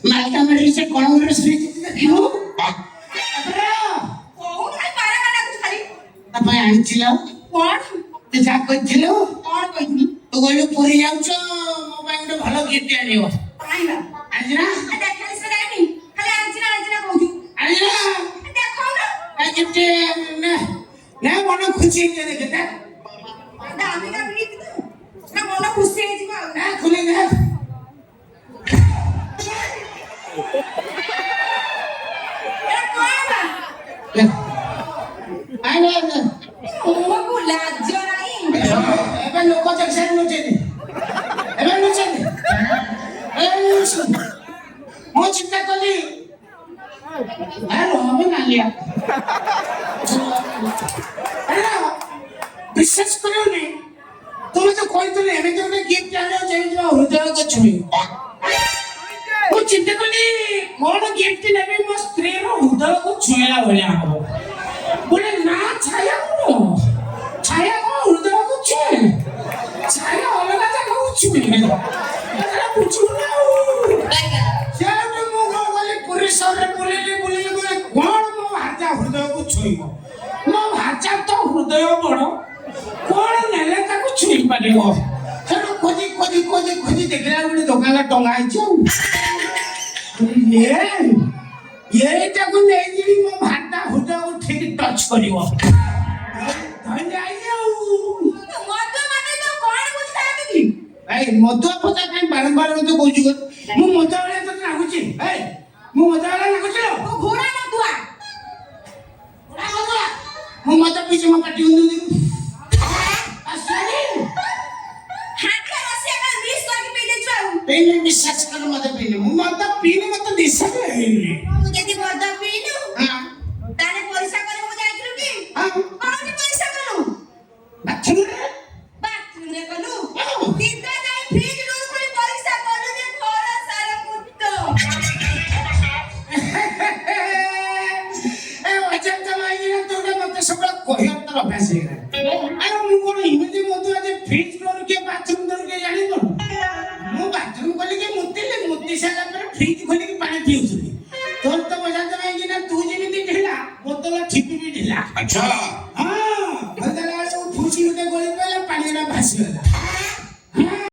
ମାଲକାନଗିରି ସେ କଣ ଗୋଟେ ସ୍ତ୍ରୀ ଦେଖିବୁ ତା ପାଇଁ ଆଣିছিল ତୁ ଯାହା କହିଥିଲୁ ତୁ କହିଲୁ ପୁରୀ ଯାଉଛ ମୋ ପାଇଁ ଗୋଟେ ଭଲ ଗିଫ୍ଟ ଆଣିବ ଆଣିଛି ନା ଗିଫ୍ଟ ନା ମନ ଖୁସି ହେଇଯିବ ଦେଖେ ମନ ଖୁସି ହେଇଯିବ ନା ଖୋଲି ନା ଏବେ ଲୋକ ଦେଖିସାରି ନୁଚେନି ଏବେ ନୁଚେନି ମୁଁ ଚିନ୍ତା କଲି ନାଲିଆ ବିଶ୍ୱାସ କରିବନି ତୁମେ ତ କହିଥିଲେ ଏମିତି ଗୋଟେ ଗିଫ୍ଟ ଆଣିବ ଯେମିତି ହୃଦୟକୁ ଛୁଇଁବ ମୁଁ ଚିନ୍ତା କଲି କଣ ଗିଫ୍ଟ ନେବି ମୋ ସ୍ତ୍ରୀର ହୃଦୟକୁ ଛୁଇଁଲା ଭଳିଆ ହବ ବୋଲେ ନା ଛାୟା କଣ ହୃଦୟକୁ ଛୁଏଁ ଛାୟା ଅଲଗା ଜାଗାକୁ ଛୁଏଁ ବୁଝିବୁ ନା ସେଠୁ ମୁଁ କଣ କଲି ପୁରୀ ସହରରେ ବୁଲିଲି କଣ ମୋ ଭାଜା ହୃଦୟକୁ ଛୁଇଁବ ମୋ ଭାଜା ତ ହୃଦୟ ବଡ଼ କଣ ନେଲେ ତାକୁ ଛୁଇଁ ପାରିବ ସେଠୁ ଖୋଜି ଦେଖିଲା ଗୋଟେ ଦୋକାନରେ ଟଙ୍ଗା ହେଇଛି ଆଉ ଏଇଟାକୁ ନେଇଯିବି ମୋ ଭାଟା ହୃଦୟକୁ ଠିକ ଟଚ୍ କରିବ ମଦୁଆ ପଚା କାଇଁ ବାରମ୍ବାର ମତେ କହୁଛୁ ମୁଁ ମଦୁଆ ଭଳିଆ ତତେ ଲାଗୁଛି ମୁଁ ମଦୁଆ ଭଳିଆ ଲାଗୁଛି ମୁଁ ମଦ ପିଇଛି ମୋ ପାଟି ପିଇନି ବିଶ୍ୱାସ କର ମଦ ପିଇନି ମୁଁ ମଦ ପିଇନି ମତେ ନିଶା ହେଇନି ଯଦି ମଦ ପିଇଲୁ ତାହେଲେ ପଇସା କରିବୁ ଯାଇଥିଲୁ କି କୋଉଠି ପଇସା କଲୁ ବାଥରୁମରେ କଲୁ ଦିଦା ଯାଇ ଫ୍ରିଜ ରୁ ଖୋଲି ପଇସା କଲୁ ଯେ ଘର ସାରା ମୁକ୍ତ ଅଜାନ୍ତ ମାଇକିନା ତୋଟେ ମତେ ସବୁବେଳେ କହିବାର ତୋର ଅଭ୍ୟାସ ହେଇଗଲା ଆରେ ମୁଁ କଣ ଏମିତି ମଦ ଆଜି ଫ୍ରିଜ ରୁ କିଏ ବାଥରୁମ ଧରୁ କିଏ ଜାଣିନୁ ମୁଁ ବାଥରୁମ ଖୋଲିକି ମୁତି ସାରିଲା ପରେ ଫ୍ରିଜ ଖୋଲିକି ପାଣି ପିଉଥିଲି ତୋର ତ ଅଜାନ୍ତ ମାଇକିନା ତୁ ଯେମିତି ଢିଲା ବୋତଲ ଠିପି ବି ଢିଲା ଆଚ୍ଛା